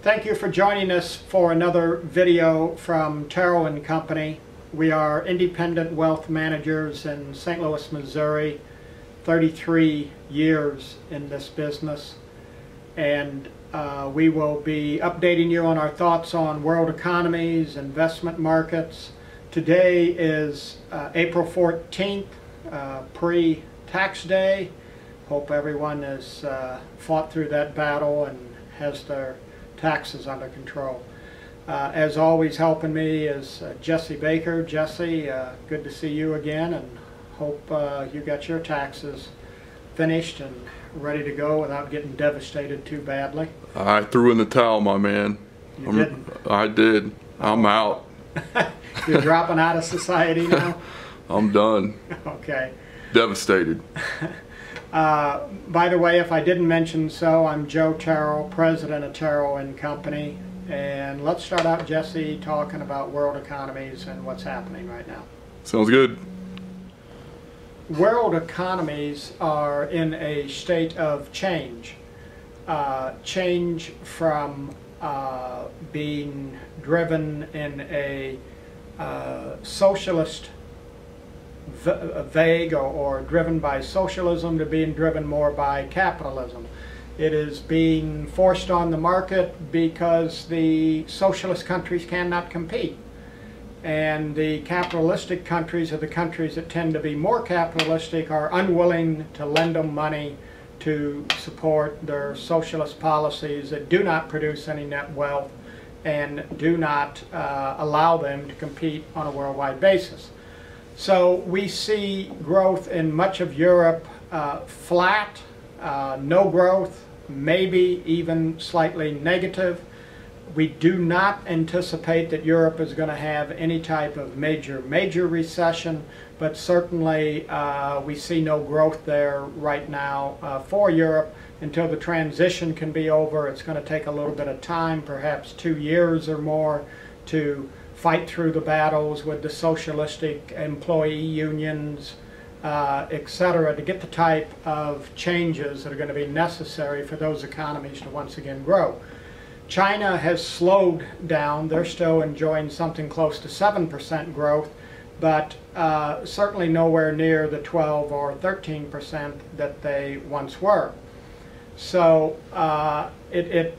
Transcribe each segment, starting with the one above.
Thank you for joining us for another video from Terril and Company. We are independent wealth managers in St. Louis, Missouri, 33 years in this business, and we will be updating you on our thoughts on world economies, investment markets. Today is April 14th, pre-tax day. Hope everyone has fought through that battle and has their taxes under control. As always, helping me is Jesse Baker. Jesse, good to see you again, and hope you got your taxes finished and ready to go without getting devastated too badly. I threw in the towel, my man. You didn't? I did. I'm out. You're dropping out of society now? I'm done. Okay. Devastated. By the way, if I didn't mention so, I'm Joe Terril, president of Terril and Company. And let's start out, Jesse, talking about world economies and what's happening right now. Sounds good. World economies are in a state of change. Change from being driven in a socialist vague or driven by socialism to being driven more by capitalism. It is being forced on the market because the socialist countries cannot compete. And the capitalistic countries, or the countries that tend to be more capitalistic, are unwilling to lend them money to support their socialist policies that do not produce any net wealth and do not allow them to compete on a worldwide basis. So we see growth in much of Europe flat, no growth, maybe even slightly negative. We do not anticipate that Europe is going to have any type of major recession, but certainly we see no growth there right now for Europe until the transition can be over. It's going to take a little bit of time, perhaps 2 years or more, to fight through the battles with the socialistic employee unions, etc., to get the type of changes that are going to be necessary for those economies to once again grow. China has slowed down. They're still enjoying something close to 7% growth, but certainly nowhere near the 12 or 13% that they once were. So it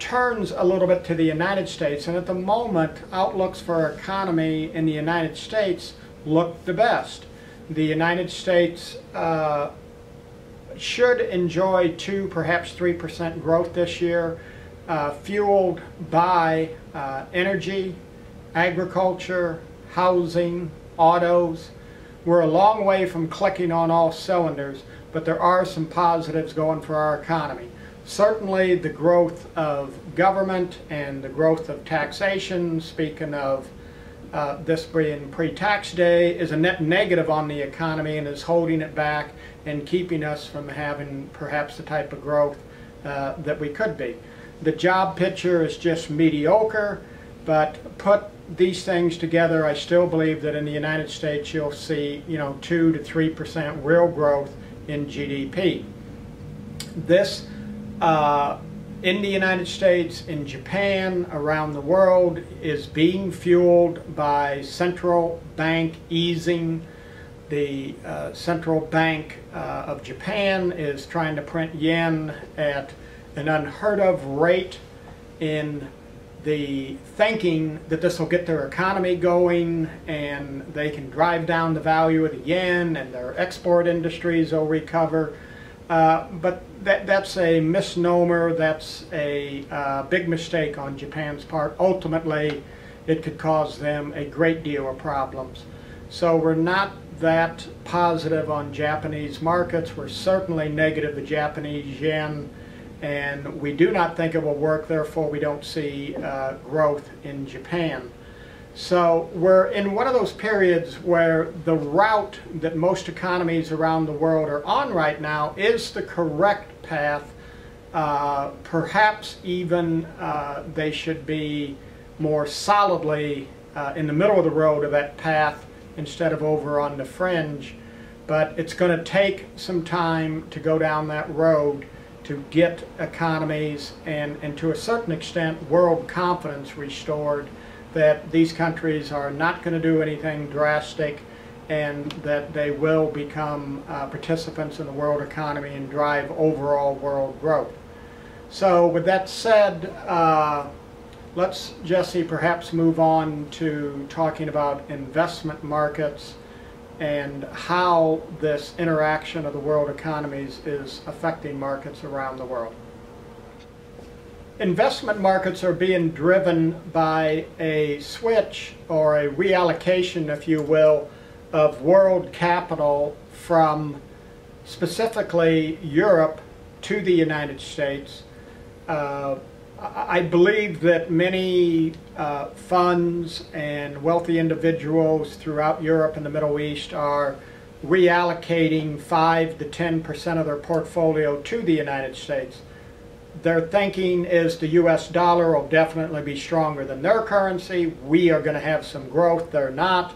turns a little bit to the United States, and at the moment outlooks for our economy in the United States look the best. The United States should enjoy 2, perhaps 3% growth this year, fueled by energy, agriculture, housing, autos. We're a long way from clicking on all cylinders, but there are some positives going for our economy. Certainly the growth of government and the growth of taxation, speaking of this being pre-tax day, is a net negative on the economy and is holding it back and keeping us from having perhaps the type of growth that we could be. The job picture is just mediocre, but put these things together, I still believe that in the United States you'll see 2 to 3% real growth in GDP. This in the United States, in Japan, around the world, is being fueled by central bank easing. The central bank of Japan is trying to print yen at an unheard of rate, in the thinking that this will get their economy going and they can drive down the value of the yen and their export industries will recover. But that's a misnomer. That's a big mistake on Japan's part. Ultimately, it could cause them a great deal of problems. So we're not that positive on Japanese markets. We're certainly negative the Japanese yen, and we do not think it will work. Therefore, we don't see growth in Japan. So we're in one of those periods where the route that most economies around the world are on right now is the correct path. Perhaps even they should be more solidly in the middle of the road of that path instead of over on the fringe. But it's going to take some time to go down that road, to get economies and to a certain extent world confidence restored that these countries are not going to do anything drastic and that they will become participants in the world economy and drive overall world growth. So with that said, let's, Jesse, perhaps move on to talking about investment markets and how this interaction of the world economies is affecting markets around the world. Investment markets are being driven by a switch or a reallocation, if you will, of world capital from specifically Europe to the United States. I believe that many funds and wealthy individuals throughout Europe and the Middle East are reallocating 5 to 10% of their portfolio to the United States. Their thinking is the US dollar will definitely be stronger than their currency. We are going to have some growth. They're not.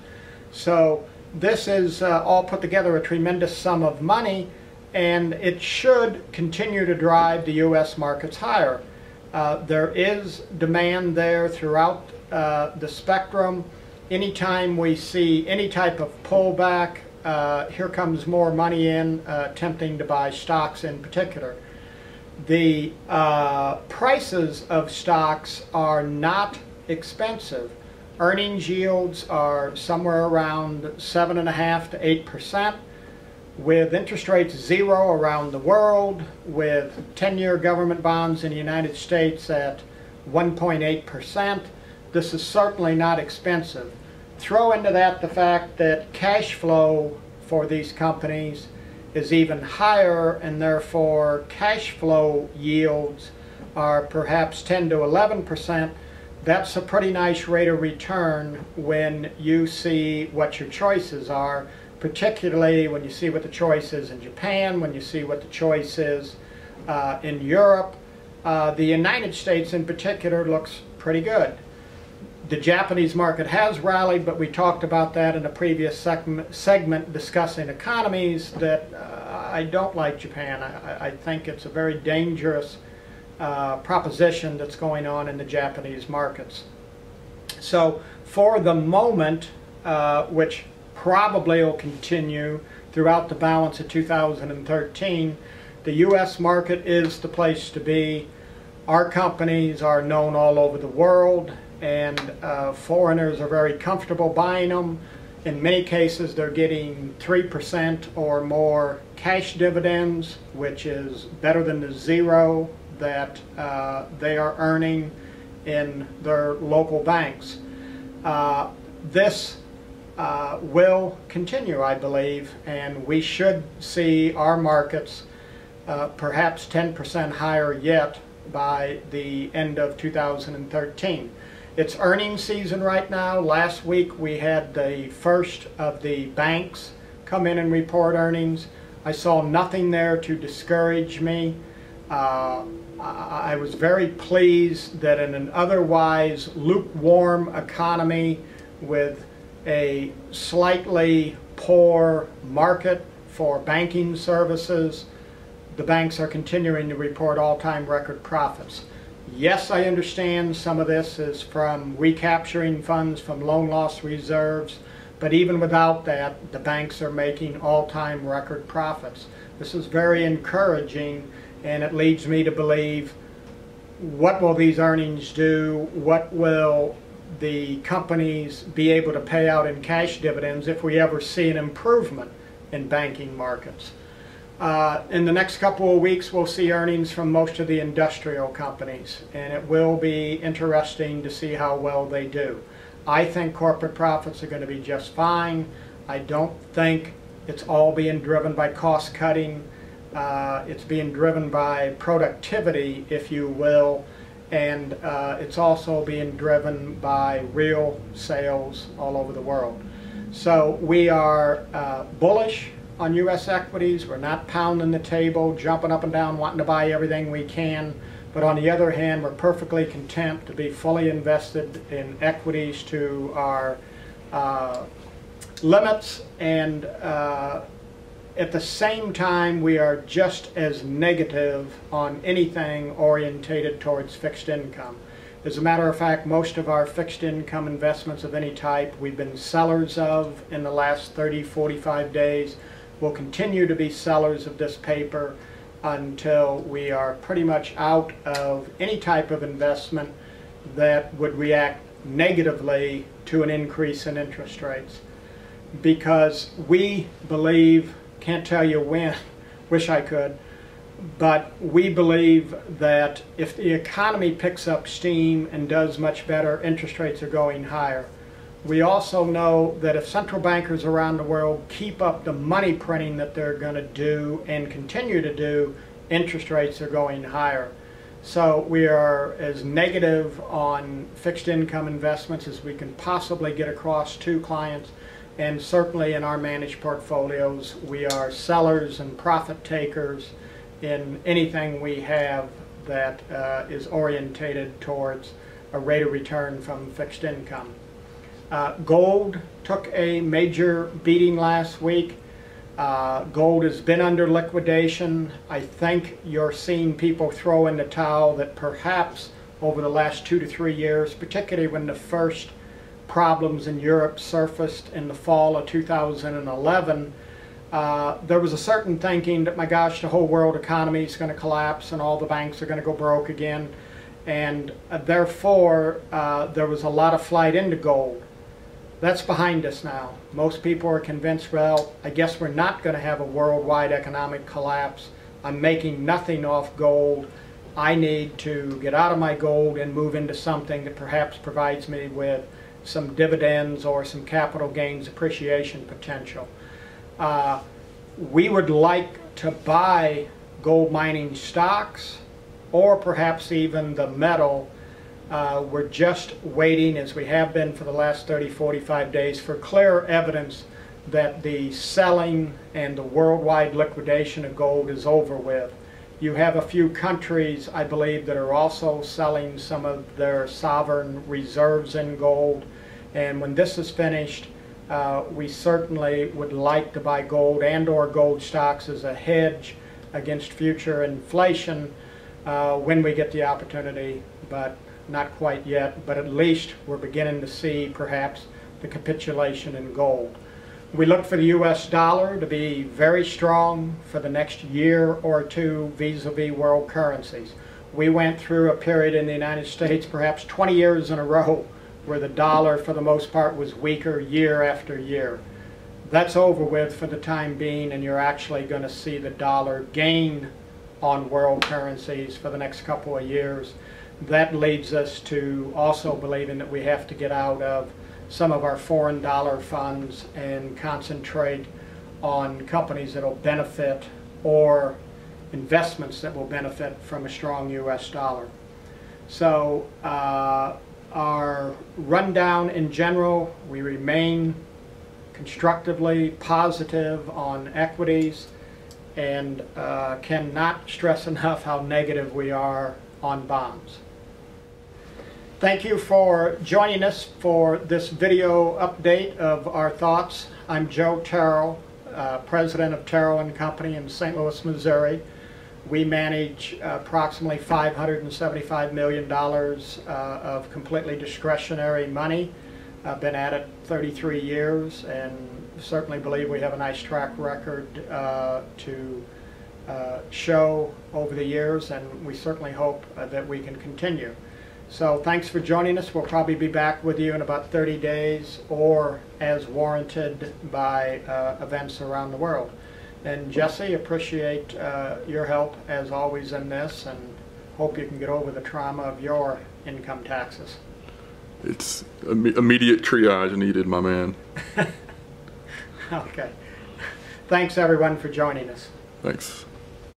So this is all put together a tremendous sum of money, and it should continue to drive the US markets higher. There is demand there throughout the spectrum. Anytime we see any type of pullback, here comes more money in, attempting to buy stocks in particular. The prices of stocks are not expensive. Earnings yields are somewhere around 7.5 to 8%. With interest rates zero around the world, with 10-year government bonds in the United States at 1.8%, this is certainly not expensive. Throw into that the fact that cash flow for these companies is even higher, and therefore cash flow yields are perhaps 10 to 11%. That's a pretty nice rate of return when you see what your choices are, particularly when you see what the choice is in Japan, when you see what the choice is in Europe. The United States in particular looks pretty good. The Japanese market has rallied, but we talked about that in a previous segment discussing economies, that I don't like Japan. I think it's a very dangerous proposition that's going on in the Japanese markets. So for the moment, which probably will continue throughout the balance of 2013. The U.S. market is the place to be. Our companies are known all over the world, and foreigners are very comfortable buying them. In many cases, they're getting 3% or more cash dividends, which is better than the zero that they are earning in their local banks. This will continue, I believe, and we should see our markets perhaps 10% higher yet by the end of 2013. It's earnings season right now. Last week we had the first of the banks come in and report earnings. I saw nothing there to discourage me. I was very pleased that in an otherwise lukewarm economy with a slightly poor market for banking services, the banks are continuing to report all-time record profits. Yes, I understand some of this is from recapturing funds from loan loss reserves, but even without that, the banks are making all-time record profits. This is very encouraging, and it leads me to believe, what will these earnings do? What will the companies be able to pay out in cash dividends if we ever see an improvement in banking markets? In the next couple of weeks, we'll see earnings from most of the industrial companies, and it will be interesting to see how well they do. I think corporate profits are going to be just fine. I don't think it's all being driven by cost cutting. It's being driven by productivity, if you will, and it's also being driven by real sales all over the world. So we are bullish on U.S. equities. We're not pounding the table, jumping up and down, wanting to buy everything we can. But on the other hand, we're perfectly content to be fully invested in equities to our limits, and At the same time, we are just as negative on anything orientated towards fixed income. As a matter of fact, most of our fixed income investments of any type we've been sellers of in the last 30, 45 days. We'll continue to be sellers of this paper until we are pretty much out of any type of investment that would react negatively to an increase in interest rates. Because we believe, can't tell you when, wish I could, but we believe that if the economy picks up steam and does much better, interest rates are going higher. We also know that if central bankers around the world keep up the money printing that they're going to do and continue to do, interest rates are going higher. So we are as negative on fixed income investments as we can possibly get across to clients. And certainly in our managed portfolios, we are sellers and profit takers in anything we have that is orientated towards a rate of return from fixed income. Gold took a major beating last week. Gold has been under liquidation. I think you're seeing people throw in the towel that perhaps over the last 2 to 3 years, particularly when the first problems in Europe surfaced in the fall of 2011, there was a certain thinking that, my gosh, the whole world economy is going to collapse and all the banks are going to go broke again. And therefore, there was a lot of flight into gold. That's behind us now. Most people are convinced, well, I guess we're not going to have a worldwide economic collapse. I'm making nothing off gold. I need to get out of my gold and move into something that perhaps provides me with some dividends or some capital gains appreciation potential. We would like to buy gold mining stocks or perhaps even the metal. We're just waiting, as we have been for the last 30, 45 days, for clear evidence that the selling and the worldwide liquidation of gold is over with. You have a few countries, I believe, that are also selling some of their sovereign reserves in gold. And when this is finished, we certainly would like to buy gold and or gold stocks as a hedge against future inflation when we get the opportunity, but not quite yet. But at least we're beginning to see perhaps the capitulation in gold. We look for the US dollar to be very strong for the next year or two vis-a-vis world currencies. We went through a period in the United States, perhaps 20 years in a row, where the dollar for the most part was weaker year after year. That's over with for the time being, and you're actually going to see the dollar gain on world currencies for the next couple of years. That leads us to also believing that we have to get out of some of our foreign dollar funds and concentrate on companies that will benefit or investments that will benefit from a strong US dollar. So our rundown in general, we remain constructively positive on equities and cannot stress enough how negative we are on bonds. Thank you for joining us for this video update of our thoughts. I'm Joe Terril, president of Terril & Company in St. Louis, Missouri. We manage approximately $575 million of completely discretionary money. I've been at it 33 years and certainly believe we have a nice track record to show over the years, and we certainly hope that we can continue. So thanks for joining us. We'll probably be back with you in about 30 days or as warranted by events around the world. And Jesse, appreciate your help as always in this, and hope you can get over the trauma of your income taxes. It's immediate triage needed, my man. Okay. Thanks everyone for joining us. Thanks.